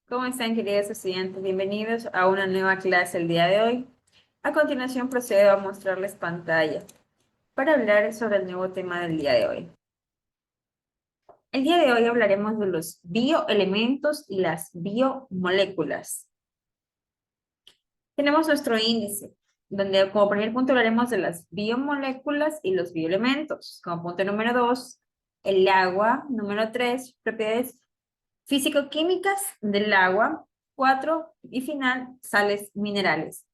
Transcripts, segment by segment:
¿Cómo están, queridos estudiantes? Bienvenidos a una nueva clase el día de hoy. A continuación procedo a mostrarles pantalla para hablar sobre el nuevo tema del día de hoy. El día de hoy hablaremos de los bioelementos y las biomoléculas. Tenemos nuestro índice, donde como primer punto hablaremos de las biomoléculas y los bioelementos. Como punto número 2, el agua. Número 3, propiedades físico-químicas del agua. 4, y final, sales minerales.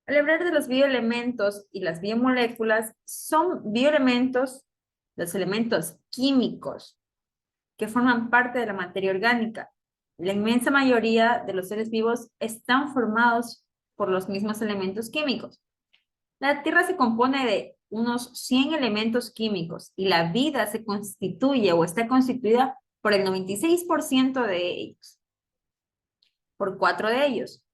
Al hablar de los bioelementos y las biomoléculas, son bioelementos los elementos químicos que forman parte de la materia orgánica. La inmensa mayoría de los seres vivos están formados por los mismos elementos químicos. La Tierra se compone de unos 100 elementos químicos y la vida se constituye o está constituida por el 96% de ellos, por 4 de ellos.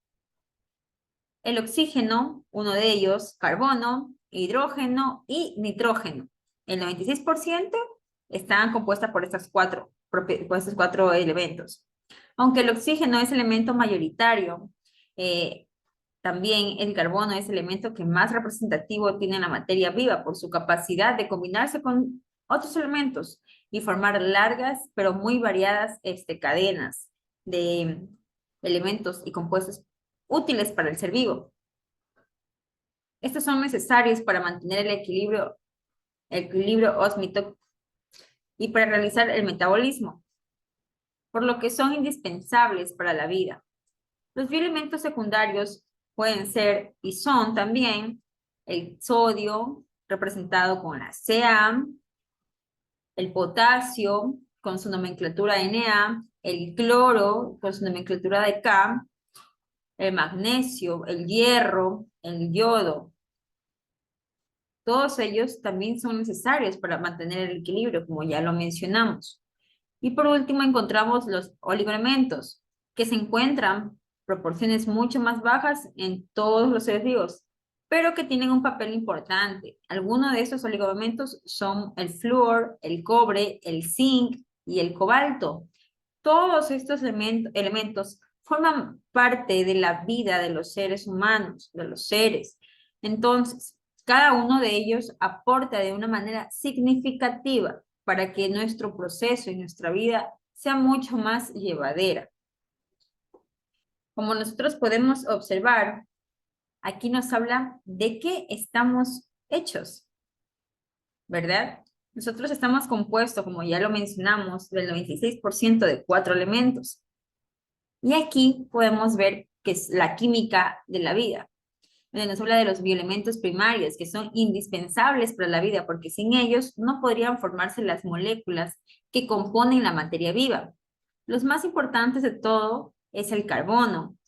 El oxígeno, uno de ellos, carbono, hidrógeno y nitrógeno. El 96% están compuestas por estos cuatro elementos. Aunque el oxígeno es el elemento mayoritario, también el carbono es el elemento que más representativo tiene en la materia viva por su capacidad de combinarse con otros elementos y formar largas pero muy variadas cadenas de elementos y compuestos útiles para el ser vivo. Estos son necesarios para mantener el equilibrio ósmico y para realizar el metabolismo, por lo que son indispensables para la vida. Los bioelementos secundarios pueden ser y son también el sodio, representado con la Ca, el potasio, con su nomenclatura Na, el cloro, con su nomenclatura de K, el magnesio, el hierro, el yodo. Todos ellos también son necesarios para mantener el equilibrio, como ya lo mencionamos. Y por último encontramos los oligoelementos, que se encuentran proporciones mucho más bajas en todos los seres vivos, pero que tienen un papel importante. Algunos de estos oligoelementos son el flúor, el cobre, el zinc y el cobalto. Todos estos elementos forman parte de la vida de los seres humanos, de los seres. Entonces, cada uno de ellos aporta de una manera significativa para que nuestro proceso y nuestra vida sea mucho más llevadera. Como nosotros podemos observar, aquí nos habla de qué estamos hechos, ¿verdad? Nosotros estamos compuestos, como ya lo mencionamos, del 96% de 4 elementos. Y aquí podemos ver que es la química de la vida, donde nos habla de los bioelementos primarios, que son indispensables para la vida, porque sin ellos no podrían formarse las moléculas que componen la materia viva. Los más importantes de todo es el carbono.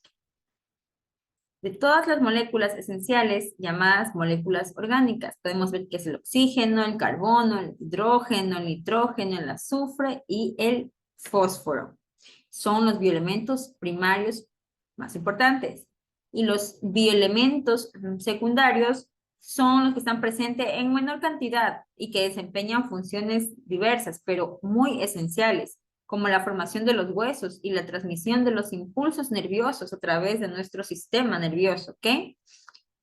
De todas las moléculas esenciales llamadas moléculas orgánicas, podemos ver que es el oxígeno, el carbono, el hidrógeno, el nitrógeno, el azufre y el fósforo. Son los bioelementos primarios más importantes. Y los bioelementos secundarios son los que están presentes en menor cantidad y que desempeñan funciones diversas, pero muy esenciales, como la formación de los huesos y la transmisión de los impulsos nerviosos a través de nuestro sistema nervioso, ¿ok?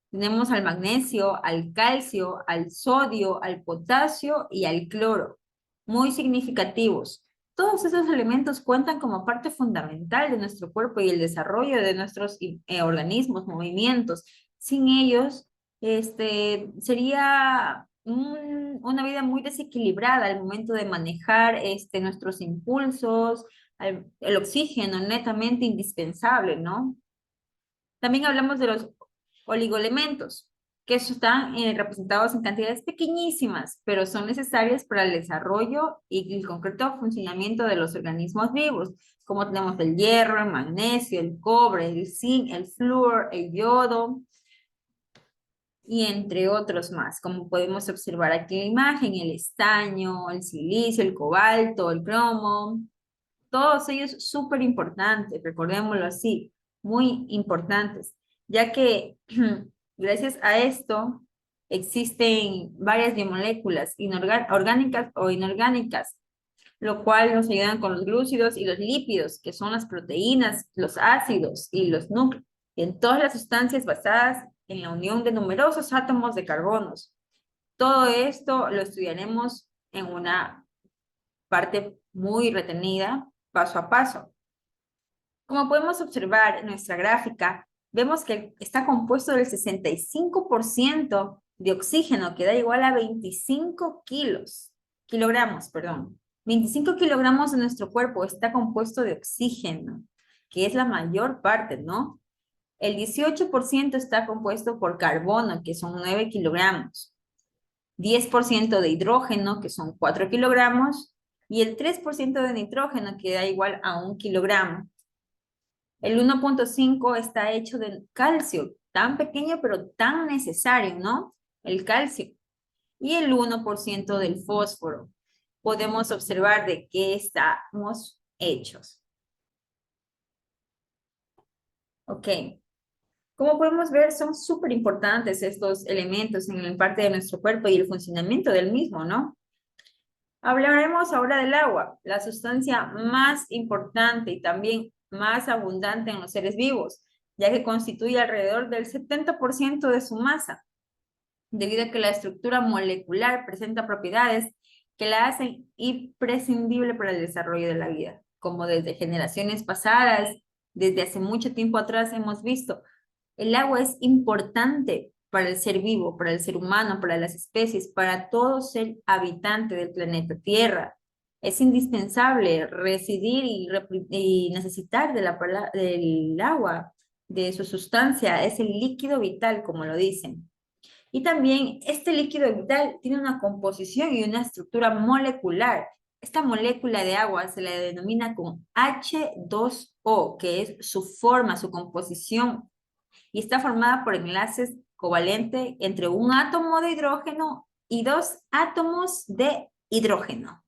Tenemos al magnesio, al calcio, al sodio, al potasio y al cloro, muy significativos. Todos esos elementos cuentan como parte fundamental de nuestro cuerpo y el desarrollo de nuestros organismos, movimientos. Sin ellos, sería una vida muy desequilibrada al momento de manejar nuestros impulsos, el oxígeno netamente indispensable, ¿no? También hablamos de los oligoelementos, que están representados en cantidades pequeñísimas, pero son necesarios para el desarrollo y el concreto funcionamiento de los organismos vivos, como tenemos el hierro, el magnesio, el cobre, el zinc, el flúor, el yodo, y entre otros más, como podemos observar aquí en la imagen, el estaño, el silicio, el cobalto, el cromo, todos ellos súper importantes, recordémoslo así, muy importantes, ya que gracias a esto existen varias biomoléculas orgánicas o inorgánicas, lo cual nos ayudan con los glúcidos y los lípidos, que son las proteínas, los ácidos y los núcleos, y en todas las sustancias basadas en la unión de numerosos átomos de carbonos. Todo esto lo estudiaremos en una parte muy retenida, paso a paso. Como podemos observar en nuestra gráfica, vemos que está compuesto del 65% de oxígeno, que da igual a 25 kilogramos, perdón. 25 kilogramos de nuestro cuerpo está compuesto de oxígeno, que es la mayor parte, ¿no? El 18% está compuesto por carbono, que son 9 kilogramos. 10% de hidrógeno, que son 4 kilogramos. Y el 3% de nitrógeno, que da igual a 1 kilogramo. El 1.5 está hecho de calcio, tan pequeño pero tan necesario, ¿no? El calcio. Y el 1% del fósforo. Podemos observar de qué estamos hechos. Ok. Como podemos ver, son súper importantes estos elementos en la parte de nuestro cuerpo y el funcionamiento del mismo, ¿no? Hablaremos ahora del agua, la sustancia más importante y también más abundante en los seres vivos, ya que constituye alrededor del 70% de su masa, debido a que la estructura molecular presenta propiedades que la hacen imprescindible para el desarrollo de la vida, como desde generaciones pasadas, desde hace mucho tiempo atrás hemos visto. El agua es importante para el ser vivo, para el ser humano, para las especies, para todo ser habitante del planeta Tierra. Es indispensable residir y necesitar del agua, de su sustancia, es el líquido vital, como lo dicen. Y también este líquido vital tiene una composición y una estructura molecular. Esta molécula de agua se la denomina con H2O, que es su forma, su composición, y está formada por enlaces covalentes entre un átomo de hidrógeno y dos átomos de hidrógeno.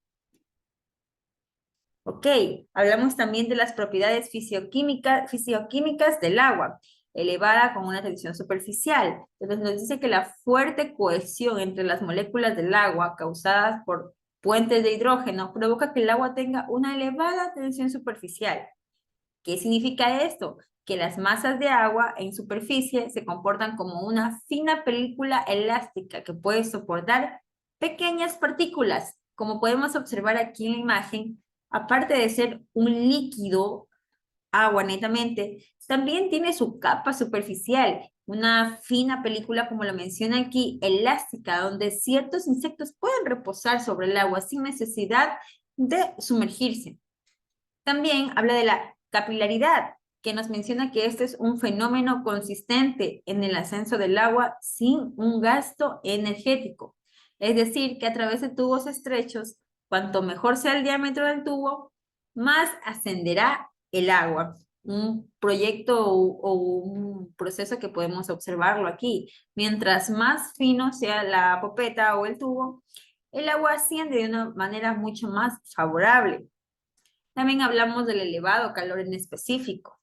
Ok, hablamos también de las propiedades fisioquímicas del agua, elevada con una tensión superficial. Entonces nos dice que la fuerte cohesión entre las moléculas del agua causadas por puentes de hidrógeno provoca que el agua tenga una elevada tensión superficial. ¿Qué significa esto? Que las masas de agua en superficie se comportan como una fina película elástica que puede soportar pequeñas partículas. Como podemos observar aquí en la imagen, aparte de ser un líquido, agua netamente, también tiene su capa superficial, una fina película, como lo menciona aquí, elástica, donde ciertos insectos pueden reposar sobre el agua sin necesidad de sumergirse. También habla de la capilaridad, que nos menciona que este es un fenómeno consistente en el ascenso del agua sin un gasto energético. Es decir, que a través de tubos estrechos, cuanto mejor sea el diámetro del tubo, más ascenderá el agua. Un proyecto o un proceso que podemos observarlo aquí. Mientras más fino sea la popeta o el tubo, el agua asciende de una manera mucho más favorable. También hablamos del elevado calor en específico.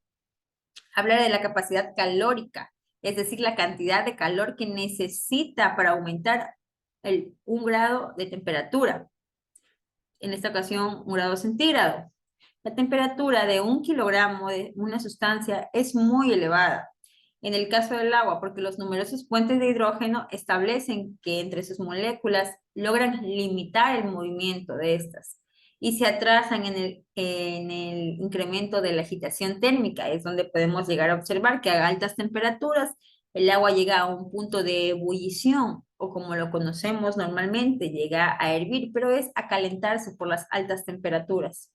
Habla de la capacidad calórica, es decir, la cantidad de calor que necesita para aumentar 1 grado de temperatura. En esta ocasión, 1 grado centígrado. La temperatura de 1 kilogramo de una sustancia es muy elevada. En el caso del agua, porque los numerosos puentes de hidrógeno establecen que entre sus moléculas logran limitar el movimiento de estas y se atrasan en el incremento de la agitación térmica. Es donde podemos llegar a observar que a altas temperaturas el agua llega a un punto de ebullición, o como lo conocemos normalmente, llega a hervir, pero es a calentarse por las altas temperaturas.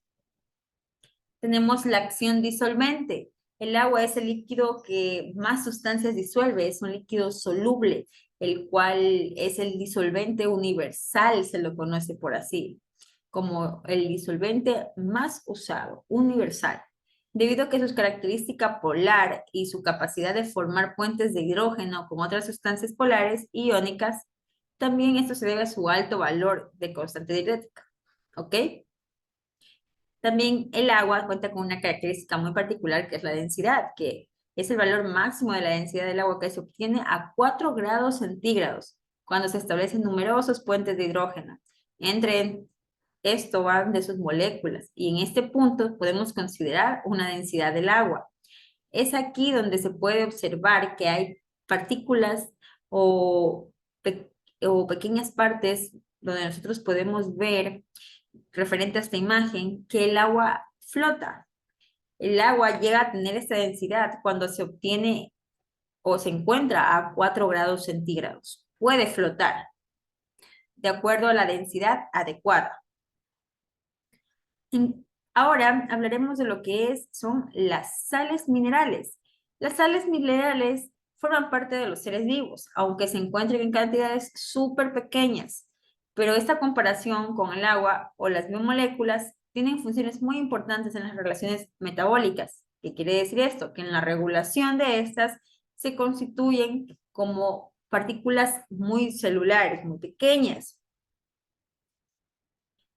Tenemos la acción disolvente. El agua es el líquido que más sustancias disuelve, es un líquido soluble, el cual es el disolvente universal, se lo conoce por así, como el disolvente más usado, universal, debido a que su característica polar y su capacidad de formar puentes de hidrógeno con otras sustancias polares iónicas, también esto se debe a su alto valor de constante dieléctrica, ¿ok? También el agua cuenta con una característica muy particular, que es la densidad, que es el valor máximo de la densidad del agua, que se obtiene a 4 grados centígrados, cuando se establecen numerosos puentes de hidrógeno entre Esto va de sus moléculas y en este punto podemos considerar una densidad del agua. Es aquí donde se puede observar que hay partículas o, o pequeñas partes donde nosotros podemos ver, referente a esta imagen, que el agua flota. El agua llega a tener esta densidad cuando se obtiene o se encuentra a 4 grados centígrados. Puede flotar de acuerdo a la densidad adecuada. Ahora hablaremos de lo que son las sales minerales. Las sales minerales forman parte de los seres vivos, aunque se encuentren en cantidades súper pequeñas. Pero esta comparación con el agua o las biomoléculas tienen funciones muy importantes en las relaciones metabólicas. ¿Qué quiere decir esto? Que en la regulación de estas se constituyen como partículas muy celulares, muy pequeñas.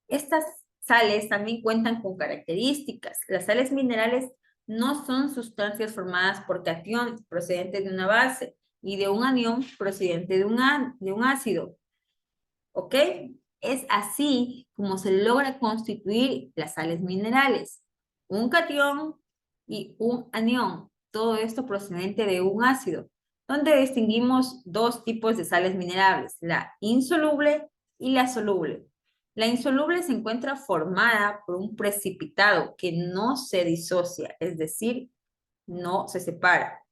Estas sales también cuentan con características. Las sales minerales no son sustancias formadas por cationes procedentes de una base y de un anión procedente de un ácido. ¿Ok? Es así como se logra constituir las sales minerales. Un catión y un anión. Todo esto procedente de un ácido, donde distinguimos dos tipos de sales minerales, la insoluble y la soluble. La insoluble se encuentra formada por un precipitado que no se disocia, es decir, no se separa.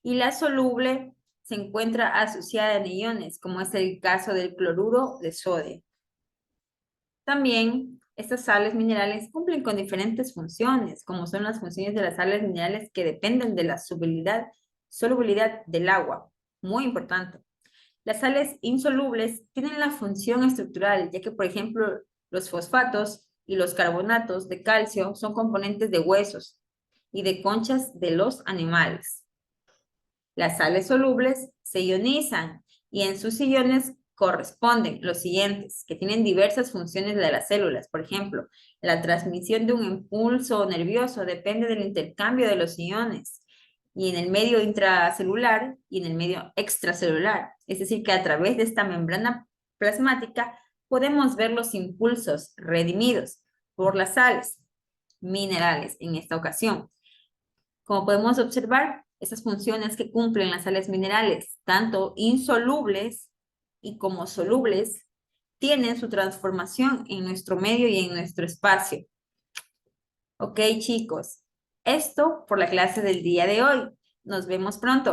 Y la soluble se encuentra asociada a iones, como es el caso del cloruro de sodio. También estas sales minerales cumplen con diferentes funciones, como son las funciones de las sales minerales que dependen de la solubilidad del agua. Muy importante. Las sales insolubles tienen la función estructural, ya que, por ejemplo, los fosfatos y los carbonatos de calcio son componentes de huesos y de conchas de los animales. Las sales solubles se ionizan y en sus iones corresponden los siguientes, que tienen diversas funciones de las células. Por ejemplo, la transmisión de un impulso nervioso depende del intercambio de los iones y en el medio intracelular y en el medio extracelular. Es decir, que a través de esta membrana plasmática podemos ver los impulsos redimidos por las sales minerales en esta ocasión. Como podemos observar, esas funciones que cumplen las sales minerales, tanto insolubles y como solubles, tienen su transformación en nuestro medio y en nuestro espacio. Ok, chicos, esto por la clase del día de hoy. Nos vemos pronto.